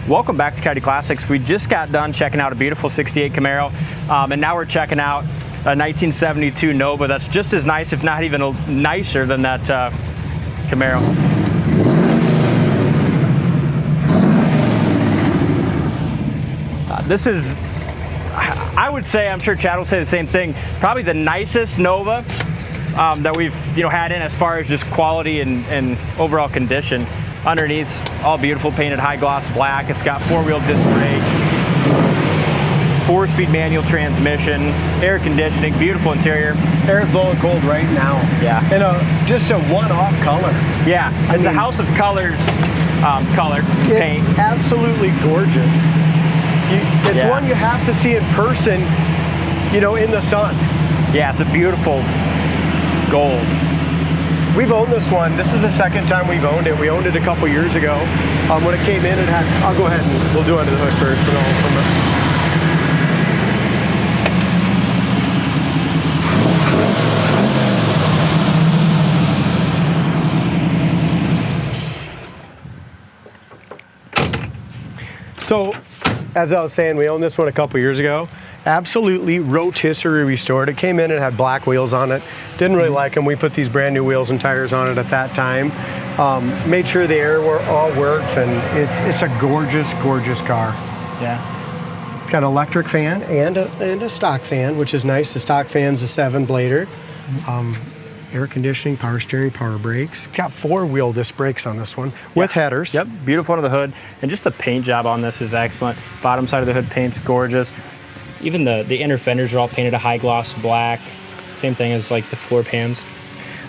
Welcome back to Coyote Classics. We just got done checking out a beautiful 68 Camaro, and now we're checking out a 1972 Nova that's just as nice, if not even nicer than that Camaro. This is, I would say, I'm sure Chad will say the same thing, probably the nicest Nova that we've had in as far as just quality and overall condition. Underneath, all beautiful, painted high gloss black. It's got 4-wheel disc brakes, 4-speed manual transmission, air conditioning, beautiful interior. Air's blowing cold right now. Yeah. And just a one-off color. Yeah, it's a house of colors color It's paint. Absolutely gorgeous. It's one you have to see in person, in the sun. Yeah, it's a beautiful gold. We've owned this one. This is the second time we've owned it. We owned it a couple years ago. When it came in, it had, I'll go ahead and we'll do under the hood first and I'll open it. So, as I was saying, we owned this one a couple years ago. Absolutely rotisserie restored. It came in and had black wheels on it. Didn't really like them. We put these brand new wheels and tires on it at that time. Made sure the air all works, and it's a gorgeous, gorgeous car. Yeah. It's got an electric fan and a stock fan, which is nice. The stock fan's a 7-blader. Air conditioning, power steering, power brakes. It's got 4-wheel disc brakes on this one with headers. Yep, beautiful under the hood. And just the paint job on this is excellent. Bottom side of the hood paint's gorgeous. Even the inner fenders are all painted a high gloss black. Same thing as like the floor pans.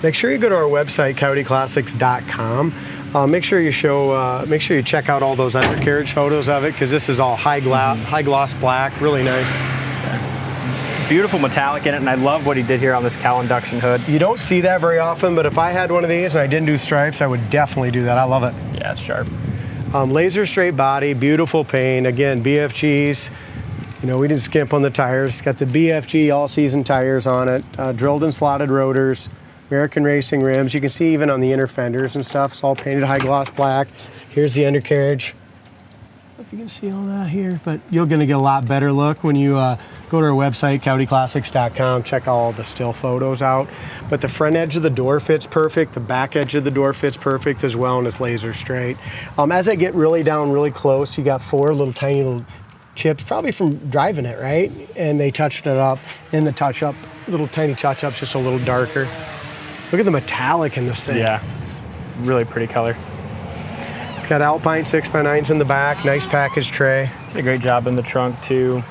Make sure you go to our website, coyoteclassics.com. Make sure you check out all those undercarriage photos of it, because this is all high gloss black, really nice. Beautiful metallic in it, and I love what he did here on this cowl induction hood. You don't see that very often, but if I had one of these and I didn't do stripes, I would definitely do that. I love it. Yeah, it's sharp. Laser straight body, beautiful paint. Again, BFGs. We didn't skimp on the tires. It's got the BFG all-season tires on it, drilled and slotted rotors, American Racing rims. You can see even on the inner fenders and stuff, it's all painted high gloss black. Here's the undercarriage. I don't know if you can see all that here, but you're going to get a lot better look when you go to our website, coyoteclassics.com, check all the still photos out. But the front edge of the door fits perfect, the back edge of the door fits perfect as well, and it's laser straight. As I get really down really close, you got 4 tiny little chips, probably from driving it, right? And they touched it up in the touch-up, little tiny touch-ups, just a little darker. Look at the metallic in this thing. Yeah, it's really pretty color. It's got Alpine 6x9s in the back, nice package tray. Did a great job in the trunk too.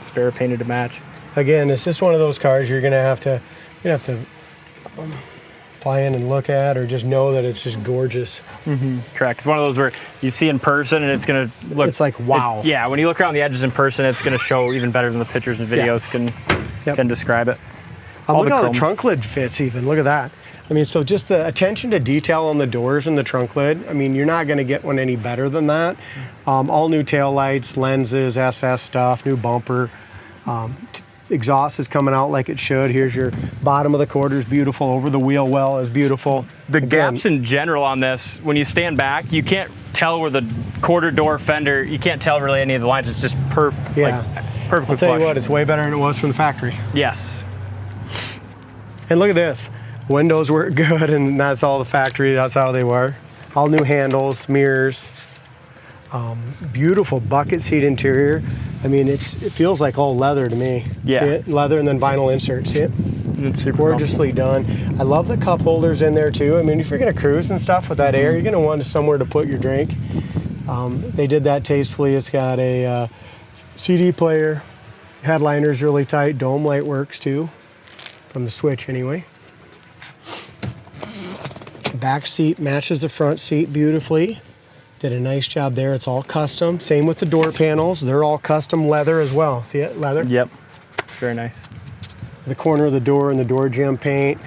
Spare painted to match. Again, it's just one of those cars you're gonna have to fly in and look at, or just know that it's just gorgeous. Mm-hmm. Correct. It's one of those where you see in person and it's gonna look. It's like wow. Yeah, when you look around the edges in person, it's gonna show even better than the pictures and videos can describe it. Look how the trunk lid fits even. Look at that. So just the attention to detail on the doors and the trunk lid, you're not going to get one any better than that. All new tail lights, lenses, SS stuff, new bumper. Exhaust is coming out like it should. Here's your bottom of the quarters, beautiful. Over the wheel well is beautiful. The gaps in general on this, when you stand back, you can't tell where the quarter door fender, you can't tell really any of the lines. It's just perfect. Yeah. Perfectly I'll tell flush. you what, it's way better than it was from the factory. Yes. And look at this. Windows were good, and that's all the factory. That's how they were. All new handles, mirrors. Beautiful bucket seat interior. It feels like all leather to me. Yeah. See it? Leather and then vinyl inserts. See it? It's super gorgeously done. I love the cup holders in there too. If you're gonna cruise and stuff with that air, you're gonna want somewhere to put your drink. They did that tastefully. It's got a CD player. Headliner's really tight. Dome light works too, from the switch anyway. Back seat matches the front seat beautifully. Did a nice job there. It's all custom. Same with the door panels. They're all custom leather as well. See it? Leather? Yep. It's very nice. The corner of the door and the door jamb paint.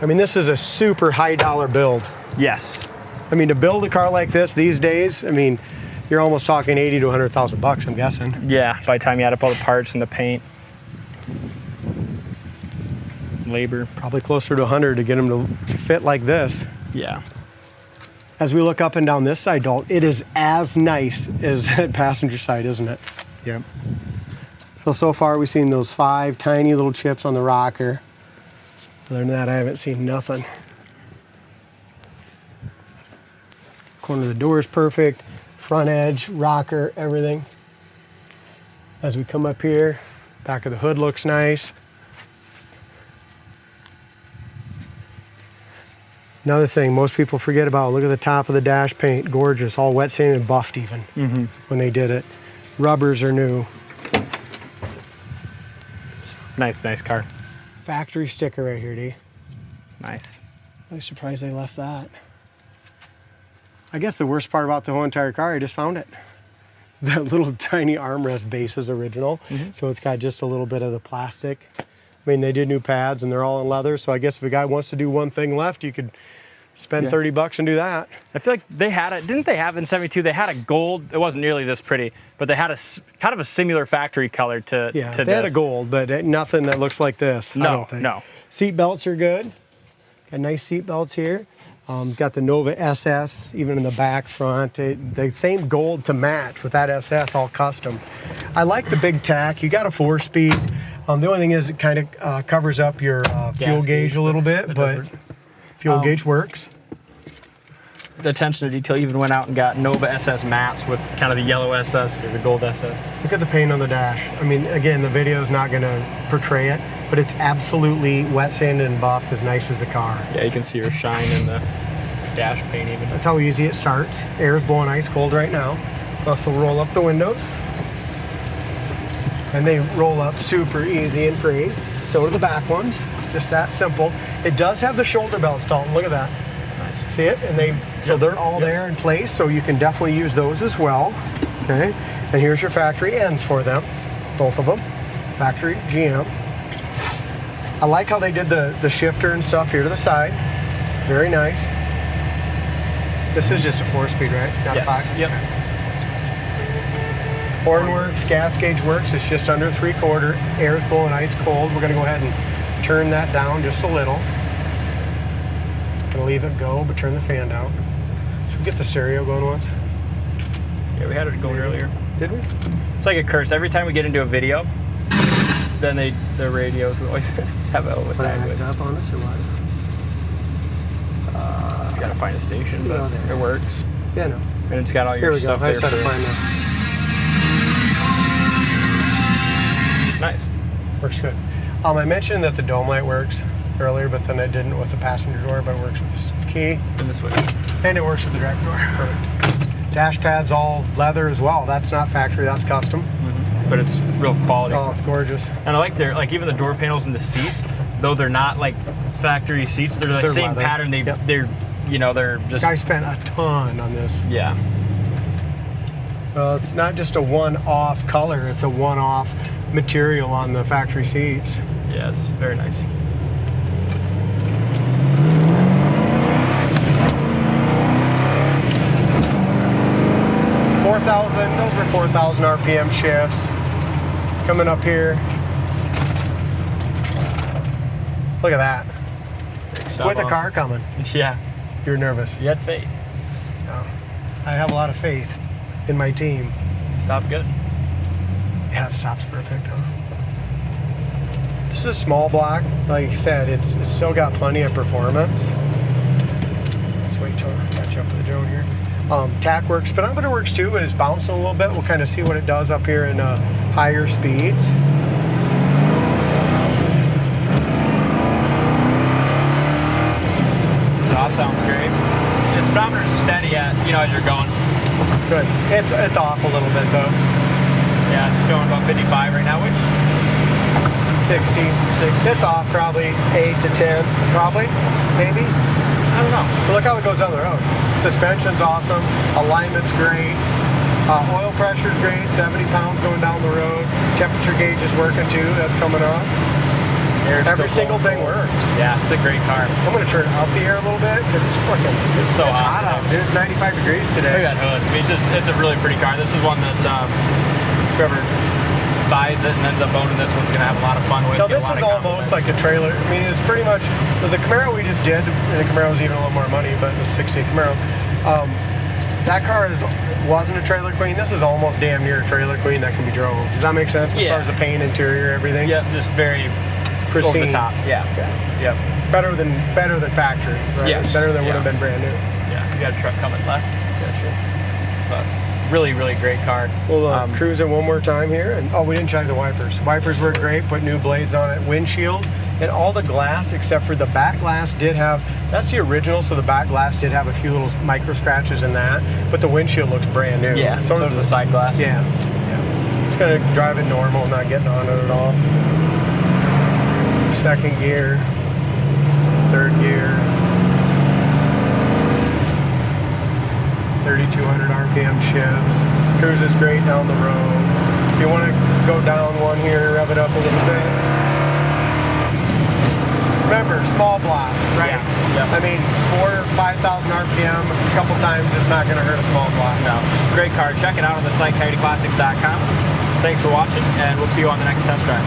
This is a super high dollar build. Yes. To build a car like this these days, you're almost talking 80 to 100,000 bucks, I'm guessing. Yeah, by the time you add up all the parts and the paint. Labor. Probably closer to 100 to get them to fit like this. Yeah. As we look up and down this side, Dalton, it is as nice as that passenger side, isn't it? Yep. So far we've seen those 5 tiny little chips on the rocker. Other than that, I haven't seen nothing. Corner of the door is perfect. Front edge, rocker, everything. As we come up here, back of the hood looks nice. Another thing most people forget about, look at the top of the dash paint, gorgeous, all wet sanded and buffed even when they did it. Rubbers are new. Nice car. Factory sticker right here, D. Nice. I'm surprised they left that. I guess the worst part about the whole entire car, I just found it. That little tiny armrest base is original, so it's got just a little bit of the plastic. I mean, they did new pads and they're all in leather, so I guess if a guy wants to do one thing left, you could spend $30 and do that. I feel like they had it, didn't they have in 72, they had a gold, it wasn't nearly this pretty, but they had a kind of a similar factory color to Yeah, to they had this. a gold, but nothing that looks like this. I don't think. No. Seat belts are good. Got nice seat belts here. Got the Nova SS, even in the back, front. The same gold to match with that SS, all custom. I like the big tack. You got a 4-speed. The only thing is it kind of covers up your fuel gauge a little bit, but fuel gauge works. The attention to detail even went out and got Nova SS mats with kind of the yellow SS or the gold SS. Look at the paint on the dash. I mean, again, the video is not going to portray it, but it's absolutely wet sanded and buffed, as nice as the car. Yeah, you can see her shine in the dash paint even. That's how easy it starts. Air's blowing ice cold right now. Plus we'll roll up the windows. And they roll up super easy and free. So do the back ones, just that simple. It does have the shoulder belts, Dalton, look at that. Nice. See it? And so they're all there in place, so you can definitely use those as well. Okay, and here's your factory ends for them, both of them. Factory GM. I like how they did the shifter and stuff here to the side. It's very nice. This is just a 4-speed, right? Not a 5? Yep. Horn works, gas gauge works. It's just under 3/4. Air's blowing ice cold. We're going to go ahead and turn that down just a little. Gonna leave it go, but turn the fan down. Should we get the stereo going once? Yeah, we had it going earlier. Did we? It's like a curse. Every time we get into a video, then the radios we always have it with that. Act up on us or what? It's got to find a station, but there. it works. Yeah, no. And it's got all Here your we go. stuff I there. just had to for- find that. Nice. Works good. I mentioned that the dome light works earlier, but then I didn't with the passenger door, but it works with this key. And the switch. And it works with the direct door. Perfect. Dash pad's all leather as well. That's not factory, that's custom. But it's real quality. Oh, it's gorgeous. And I like even the door panels and the seats, though they're not like factory seats, they're the same leather. pattern. They're they're just. Guy spent a ton on this. Yeah. Well, it's not just a one-off color, it's a one-off material on the factory seats. Yeah, it's very nice. Those are 4,000 RPM shifts. Coming up here. Look at that. With a car coming. Yeah. You're nervous. You had faith. No. I have a lot of faith in my team. Stop good. Yeah, it stops perfect, huh? This is a small block. Like you said, it's still got plenty of performance. Let's wait till I catch up with the drone here. Tack works, speedometer works too, but it's bouncing a little bit. We'll kind of see what it does up here in higher speeds. Exhaust sounds great. The speedometer's steady as you're going. Good. It's off a little bit though. Yeah, it's showing about 55 right now, which 60. It's off probably 8 to 10, probably, maybe. I don't know. But look how it goes down the road. Suspension's awesome. Alignment's great. Oil pressure's great. 70 pounds going down the road. Temperature gauge is working too. That's coming up. Every single thing works. Yeah, it's a great car. I'm going to turn up the air a little bit because it's so hot out. Dude, it's 95 degrees today. Look at that hood. I mean, it's a really pretty car. This is one that whoever buys it and ends up owning this one's going to have a lot of fun with. No, this is almost like a trailer. I mean, it's pretty much the Camaro we just did, and the Camaro was even a little more money, but it was 68 Camaro. That car wasn't a trailer queen. This is almost damn near a trailer queen that can be drove. Does that make sense as far as the paint, interior, everything? Yep, just very pristine. over the top. Yeah. Yep. Better than factory, right? Yes. Better than would have been brand new. Yeah. You got a truck coming left. Gotcha. But really, really great car. We'll cruise it one more time here. And we didn't check the wipers. Wipers were great. Put new blades on it. Windshield. And all the glass except for the back glass did have, that's the original, so the back glass did have a few little micro scratches in that, but the windshield looks brand new. Yeah, so does the side glass. Yeah. Just gonna drive it normal, not getting on it at all. Second gear, third gear, 3,200 RPM shifts. Cruises great down the road. You wanna go down one here, rev it up a little bit. Remember, small block, right? Yeah. I mean, 4,000 or 5,000 RPM a couple times is not going to hurt a small block. No. Great car. Check it out on the site, coyoteclassics.com. Thanks for watching, and we'll see you on the next test drive.